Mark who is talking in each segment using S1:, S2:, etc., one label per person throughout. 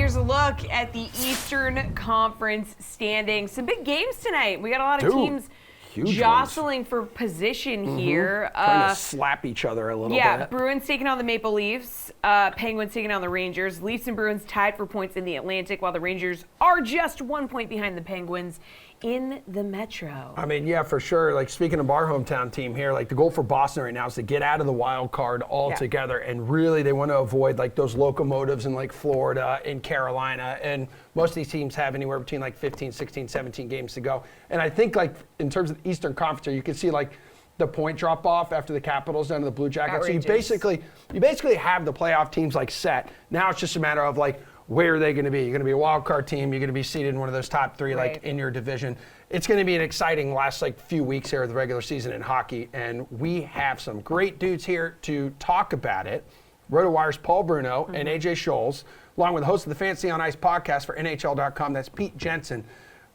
S1: here's a look at the Eastern Conference standings. Some big games tonight. We got a lot of teams jostling for position here.
S2: Trying to slap each other a little bit.
S1: Yeah, Bruins taking on the Maple Leafs. Penguins taking on the Rangers. Leafs and Bruins tied for points in the Atlantic, while the Rangers are just 1 point behind the Penguins in the Metro.
S2: I mean, yeah, for sure. Like, speaking of our hometown team here, like, the goal for Boston right now is to get out of the wild card altogether. And really, they want to avoid, like, those locomotives in, like, Florida and Carolina. And most of these teams have anywhere between, like, 15, 16, 17 games to go. And I think, like, in terms of the Eastern Conference, you can see, like, the point drop off after the Capitals down to the Blue Jackets.
S1: Outrageous.
S2: So you basically have the playoff teams, like, set. Now it's just a matter of, like, where are they going to be? You're going to be a wild card team. You're going to be seated in one of those top three, like, in your division. It's going to be an exciting last, like, few weeks here of the regular season in hockey, and we have some great dudes here to talk about it. RotoWire's Paul Bruno and AJ Scholz, along with the host of the Fantasy on Ice podcast for NHL.com. That's Pete Jensen.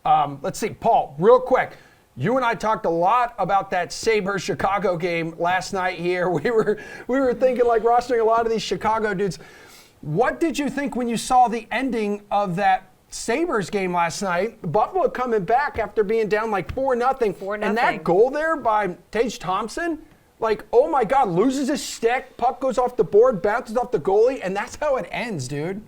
S2: Let's see, Paul, real quick. You and I talked a lot about that Sabres-Chicago game last night here. We were thinking, like, rostering a lot of these Chicago dudes. What did you think when you saw the ending of that Sabres game last night? Buffalo coming back after being down like 4-0. And that goal there by Tage Thompson, like, oh my God, loses his stick, puck goes off the board, bounces off the goalie, and that's how it ends, dude.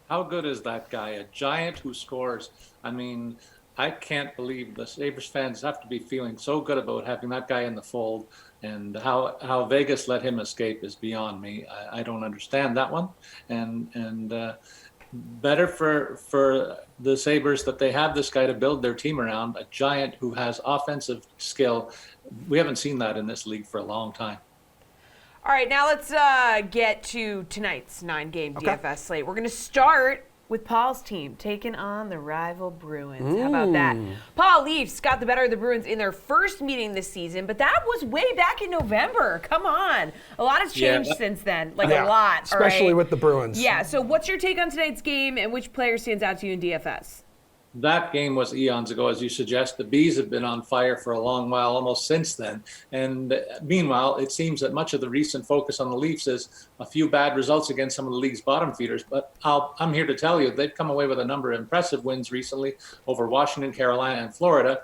S3: How good is that guy? A giant who scores. I mean, I can't believe the Sabres fans have to be feeling so good about having that guy in the fold. And how Vegas let him escape is beyond me. I don't understand that one. And better for the Sabres that they have this guy to build their team around, a giant who has offensive skill. We haven't seen that in this league for a long time.
S1: All right, now let's get to tonight's 9-game DFS slate. We're going to start with Paul's team taking on the rival Bruins. How about that? Paul, Leafs got the better of the Bruins in their first meeting this season, but that was way back in November. Come on. A lot has changed since then. Like, a lot.
S2: Especially with the Bruins.
S1: Yeah, so what's your take on tonight's game, and which player stands out to you in DFS?
S3: That game was eons ago, as you suggest. The Bees have been on fire for a long while, almost since then. And meanwhile, it seems that much of the recent focus on the Leafs is a few bad results against some of the league's bottom feeders. But I'm here to tell you, they've come away with a number of impressive wins recently over Washington, Carolina, and Florida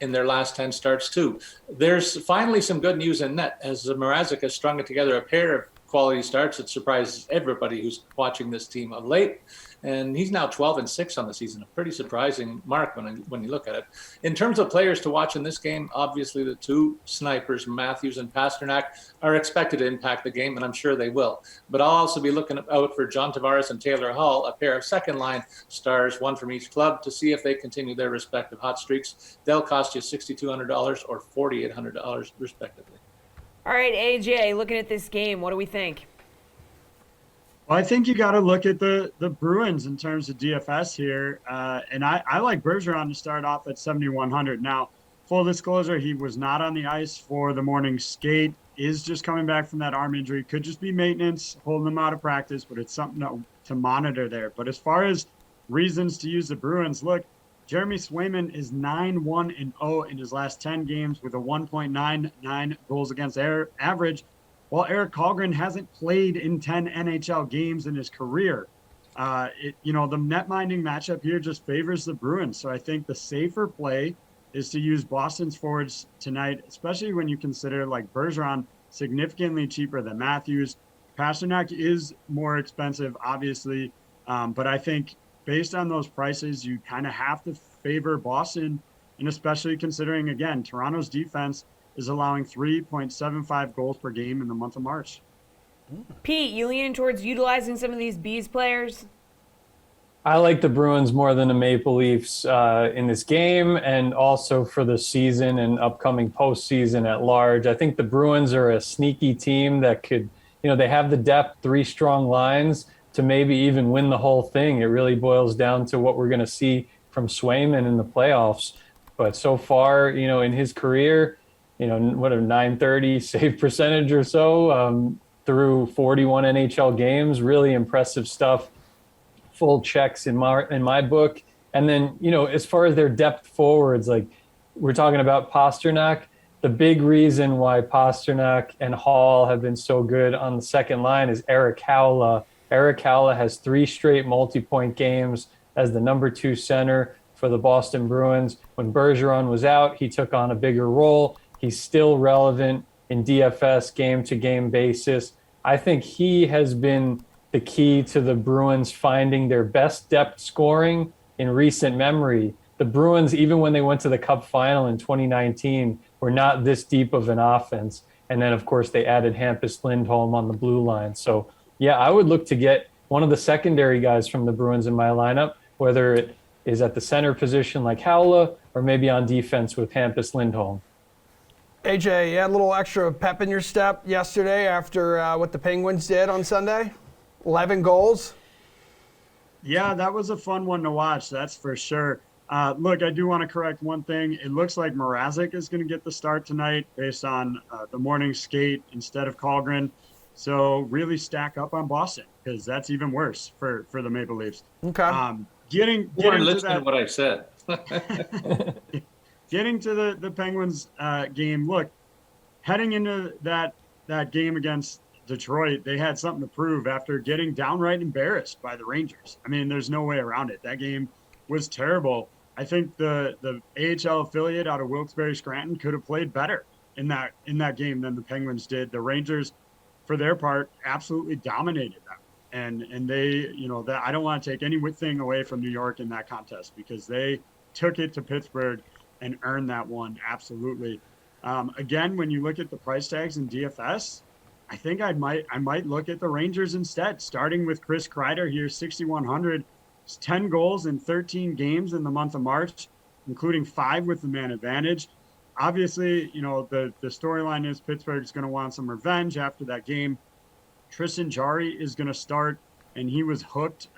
S3: in their last 10 starts, too. There's finally some good news in net, as Mrazek has strung together a pair of quality starts that surprises everybody who's watching this team of late. And he's now 12-6 on the season, a pretty surprising mark when you look at it. In terms of players to watch in this game, obviously the two snipers, Matthews and Pastrnak, are expected to impact the game, and I'm sure they will. But I'll also be looking out for John Tavares and Taylor Hall, a pair of second-line stars, one from each club, to see if they continue their respective hot streaks. They'll cost you $6,200 or $4,800, respectively.
S1: All right, AJ, looking at this game, what do we think?
S4: Well, I think you got to look at the Bruins in terms of DFS here. And I like Bergeron to start off at 7,100. Now, full disclosure, he was not on the ice for the morning skate, is just coming back from that arm injury. Could just be maintenance, holding him out of practice, but it's something to monitor there. But as far as reasons to use the Bruins, look, Jeremy Swayman is 9-1-0 in his last 10 games with a 1.99 goals against average, while Eric Kallgren hasn't played in 10 NHL games in his career. The net-minding matchup here just favors the Bruins. So I think the safer play is to use Boston's forwards tonight, especially when you consider, like, Bergeron significantly cheaper than Matthews. Pastrnak is more expensive, obviously, but I think based on those prices, you kind of have to favor Boston, and especially considering, again, Toronto's defense is allowing 3.75 goals per game in the month of March.
S1: Pete, you leaning towards utilizing some of these Bees players?
S5: I like the Bruins more than the Maple Leafs in this game, and also for the season and upcoming postseason at large. I think the Bruins are a sneaky team that could, they have the depth, 3 strong lines to maybe even win the whole thing. It really boils down to what we're going to see from Swayman in the playoffs. But so far, in his career, what a 930 save percentage or so through 41 NHL games. Really impressive stuff. Full checks in my book. And then, as far as their depth forwards, like we're talking about Pastrnak, the big reason why Pastrnak and Hall have been so good on the second line is Eric Howla Eric Haula has 3 straight multi-point games as the number 2 center for the Boston Bruins. When Bergeron was out, he took on a bigger role. He's still relevant in DFS game-to-game basis. I think he has been the key to the Bruins finding their best depth scoring in recent memory. The Bruins, even when they went to the Cup final in 2019, were not this deep of an offense. And then, of course, they added Hampus Lindholm on the blue line. So, yeah, I would look to get one of the secondary guys from the Bruins in my lineup, whether it is at the center position like Haula or maybe on defense with Hampus Lindholm.
S2: AJ, you had a little extra pep in your step yesterday after what the Penguins did on Sunday? 11 goals.
S4: Yeah, that was a fun one to watch, that's for sure. Look, I do want to correct one thing. It looks like Mrazek is going to get the start tonight based on the morning skate instead of Kallgren. So really stack up on Boston because that's even worse for the Maple Leafs.
S2: Okay.
S4: Getting
S3: Listen
S4: to that,
S3: to what I said.
S4: getting to the Penguins game. Look, heading into that game against Detroit, they had something to prove after getting downright embarrassed by the Rangers. I mean, there's no way around it. That game was terrible. I think the AHL affiliate out of Wilkes-Barre Scranton could have played better in that game than the Penguins did. The Rangers, for their part, absolutely dominated them. And they, that I don't want to take anything away from New York in that contest because they took it to Pittsburgh and earned that one. Absolutely. Again, when you look at the price tags in DFS, I think I might look at the Rangers instead, starting with Chris Kreider here, 6,100. 10 goals in 13 games in the month of March, including 5 with the man advantage. Obviously, the storyline is Pittsburgh's going to want some revenge after that game. Tristan Jarry is going to start, and he was hooked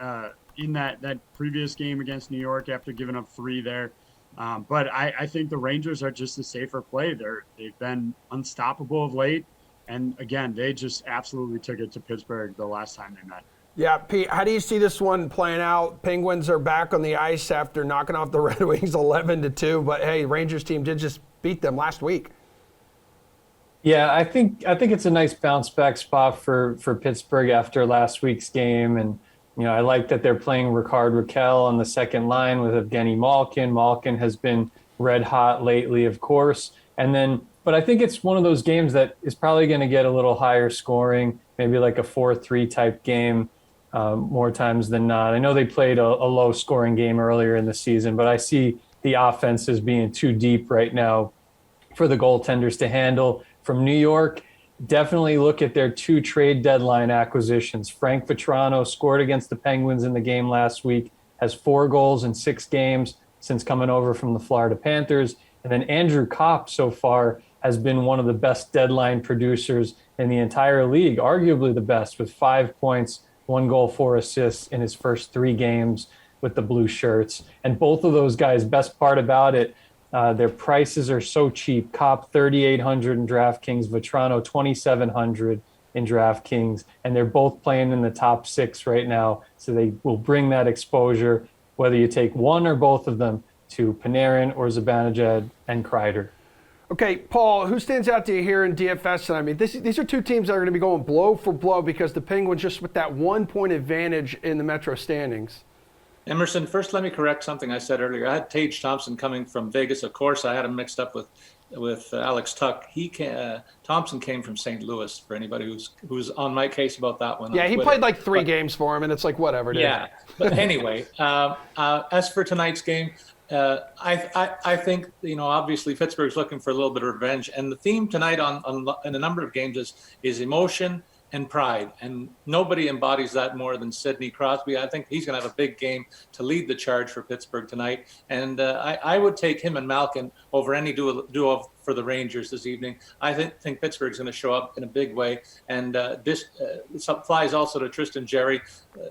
S4: in that previous game against New York after giving up 3 there. But I think the Rangers are just a safer play. They've been unstoppable of late. And again, they just absolutely took it to Pittsburgh the last time they met.
S2: Yeah, Pete, how do you see this one playing out? Penguins are back on the ice after knocking off the Red Wings 11-2, but hey, Rangers team did just beat them last week.
S5: Yeah, I think it's a nice bounce back spot for Pittsburgh after last week's game, and I like that they're playing Rickard Rakell on the second line with Evgeny Malkin. Malkin has been red hot lately, of course, but I think it's one of those games that is probably going to get a little higher scoring, maybe like a 4-3 type game. More times than not. I know they played a low-scoring game earlier in the season, but I see the offense as being too deep right now for the goaltenders to handle. From New York, definitely look at their 2 trade deadline acquisitions. Frank Vatrano scored against the Penguins in the game last week, has 4 goals in 6 games since coming over from the Florida Panthers. And then Andrew Kopp so far has been one of the best deadline producers in the entire league, arguably the best, with 5 points, 1 goal, 4 assists in his first 3 games with the blue shirts. And both of those guys, best part about it, their prices are so cheap. Kopp, $3,800 in DraftKings, Vatrano, $2,700 in DraftKings. And they're both playing in the top 6 right now. So they will bring that exposure, whether you take one or both of them, to Panarin or Zibanejad and Kreider.
S2: Okay, Paul, who stands out to you here in DFS tonight? I mean, these are 2 teams that are going to be going blow for blow because the Penguins just with that 1-point advantage in the Metro standings.
S3: Emerson, first let me correct something I said earlier. I had Tage Thompson coming from Vegas. Of course, I had him mixed up with Alex Tuck. Thompson came from St. Louis, for anybody who's on my case about that one.
S2: Yeah, he played like 3 games for him, and it's like whatever, dude.
S3: Yeah, but anyway, as for tonight's game, I think, obviously Pittsburgh's looking for a little bit of revenge. And the theme tonight in a number of games is emotion and pride. And nobody embodies that more than Sidney Crosby. I think he's going to have a big game to lead the charge for Pittsburgh tonight. And I would take him and Malkin over any duo for the Rangers this evening. I think Pittsburgh's going to show up in a big way. And this applies also to Tristan Jarry.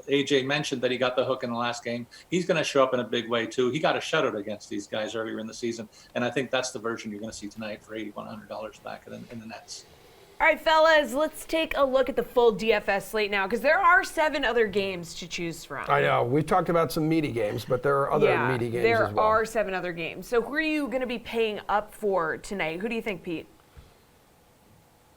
S3: AJ mentioned that he got the hook in the last game. He's going to show up in a big way, too. He got a shutout against these guys earlier in the season. And I think that's the version you're going to see tonight for $8,100 back in the nets.
S1: All right, fellas, let's take a look at the full DFS slate now because there are 7 other games to choose from.
S2: I know. We've talked about some meaty games, but there are other meaty games as well.
S1: There are 7 other games. So who are you going to be paying up for tonight? Who do you think, Pete?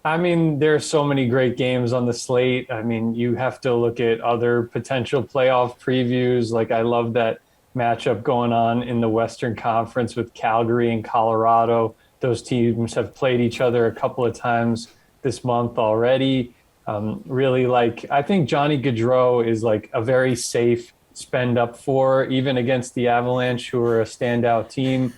S5: I mean, there are so many great games on the slate. I mean, you have to look at other potential playoff previews. Like, I love that matchup going on in the Western Conference with Calgary and Colorado. Those teams have played each other a couple of times this month already. Really, like, I think Johnny Gaudreau is like a very safe spend up for, even against the Avalanche, who are a standout team.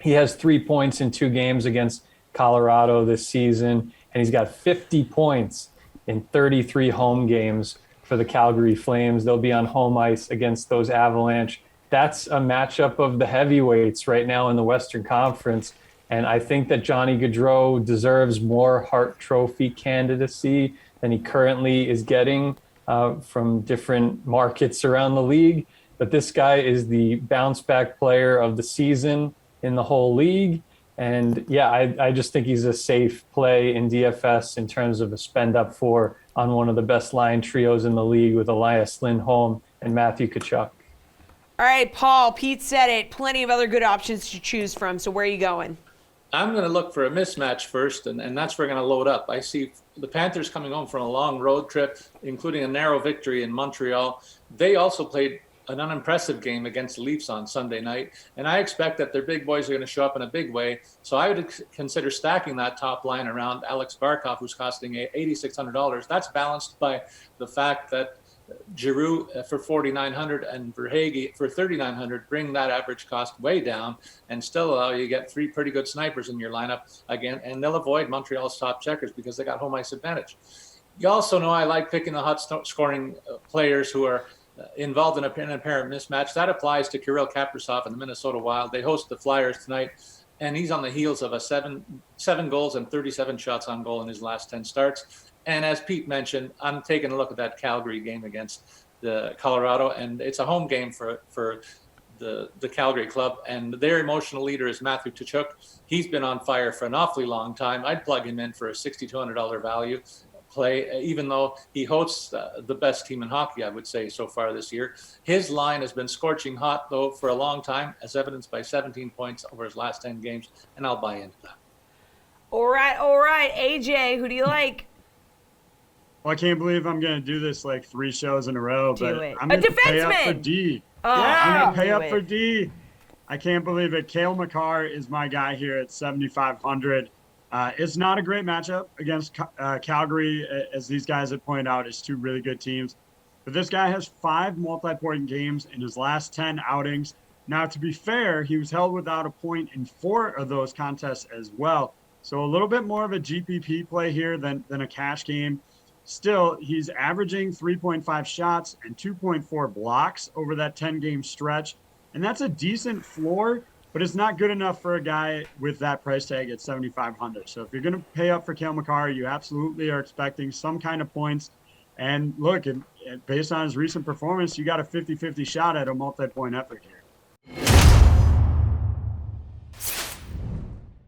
S5: He has 3 points in 2 games against Colorado this season, and he's got 50 points in 33 home games for the Calgary Flames. They'll be on home ice against those Avalanche. That's a matchup of the heavyweights right now in the Western Conference. And I think that Johnny Gaudreau deserves more Hart Trophy candidacy than he currently is getting from different markets around the league. But this guy is the bounce back player of the season in the whole league. And yeah, I just think he's a safe play in DFS in terms of a spend up for on one of the best line trios in the league with Elias Lindholm and Matthew Tkachuk.
S1: All right, Paul, Pete said it. Plenty of other good options to choose from. So where are you going?
S3: I'm going to look for a mismatch first, and that's where I'm going to load up. I see the Panthers coming home from a long road trip, including a narrow victory in Montreal. They also played an unimpressive game against the Leafs on Sunday night, and I expect that their big boys are going to show up in a big way. So I would consider stacking that top line around Alex Barkov, who's costing $8,600. That's balanced by the fact that Giroux for $4,900 and Verhaeghe for $3,900 bring that average cost way down and still allow you to get 3 pretty good snipers in your lineup again, and they'll avoid Montreal's top checkers because they got home ice advantage. You also know I like picking the hot scoring players who are involved in an apparent mismatch. That applies to Kirill Kaprizov and the Minnesota Wild. They host the Flyers tonight, and he's on the heels of a seven goals and 37 shots on goal in his last 10 starts. And as Pete mentioned, I'm taking a look at that Calgary game against the Colorado, and it's a home game for the Calgary club. And their emotional leader is Matthew Tkachuk. He's been on fire for an awfully long time. I'd plug him in for a $6,200 value play, even though he hosts the best team in hockey, I would say, so far this year. His line has been scorching hot, though, for a long time, as evidenced by 17 points over his last 10 games, and I'll buy into that.
S1: All right. AJ, who do you like?
S4: Well, I can't believe I'm going to do this like 3 shows in a row, but
S1: it.
S4: I'm going to pay up for
S1: defenseman!
S4: D.
S1: Oh,
S4: I'm going to pay
S1: do
S4: up
S1: it.
S4: for D. I can't believe it. Cale Makar is my guy here at 7,500. It's not a great matchup against Calgary, as these guys have pointed out, is 2 really good teams. But this guy has 5 multi-point games in his last 10 outings. Now, to be fair, he was held without a point in 4 of those contests as well. So a little bit more of a GPP play here than a cash game. Still, he's averaging 3.5 shots and 2.4 blocks over that 10-game stretch. And that's a decent floor, but it's not good enough for a guy with that price tag at 7,500. So if you're going to pay up for Cale Makar, you absolutely are expecting some kind of points. And look, based on his recent performance, you got a 50-50 shot at a multi-point effort here.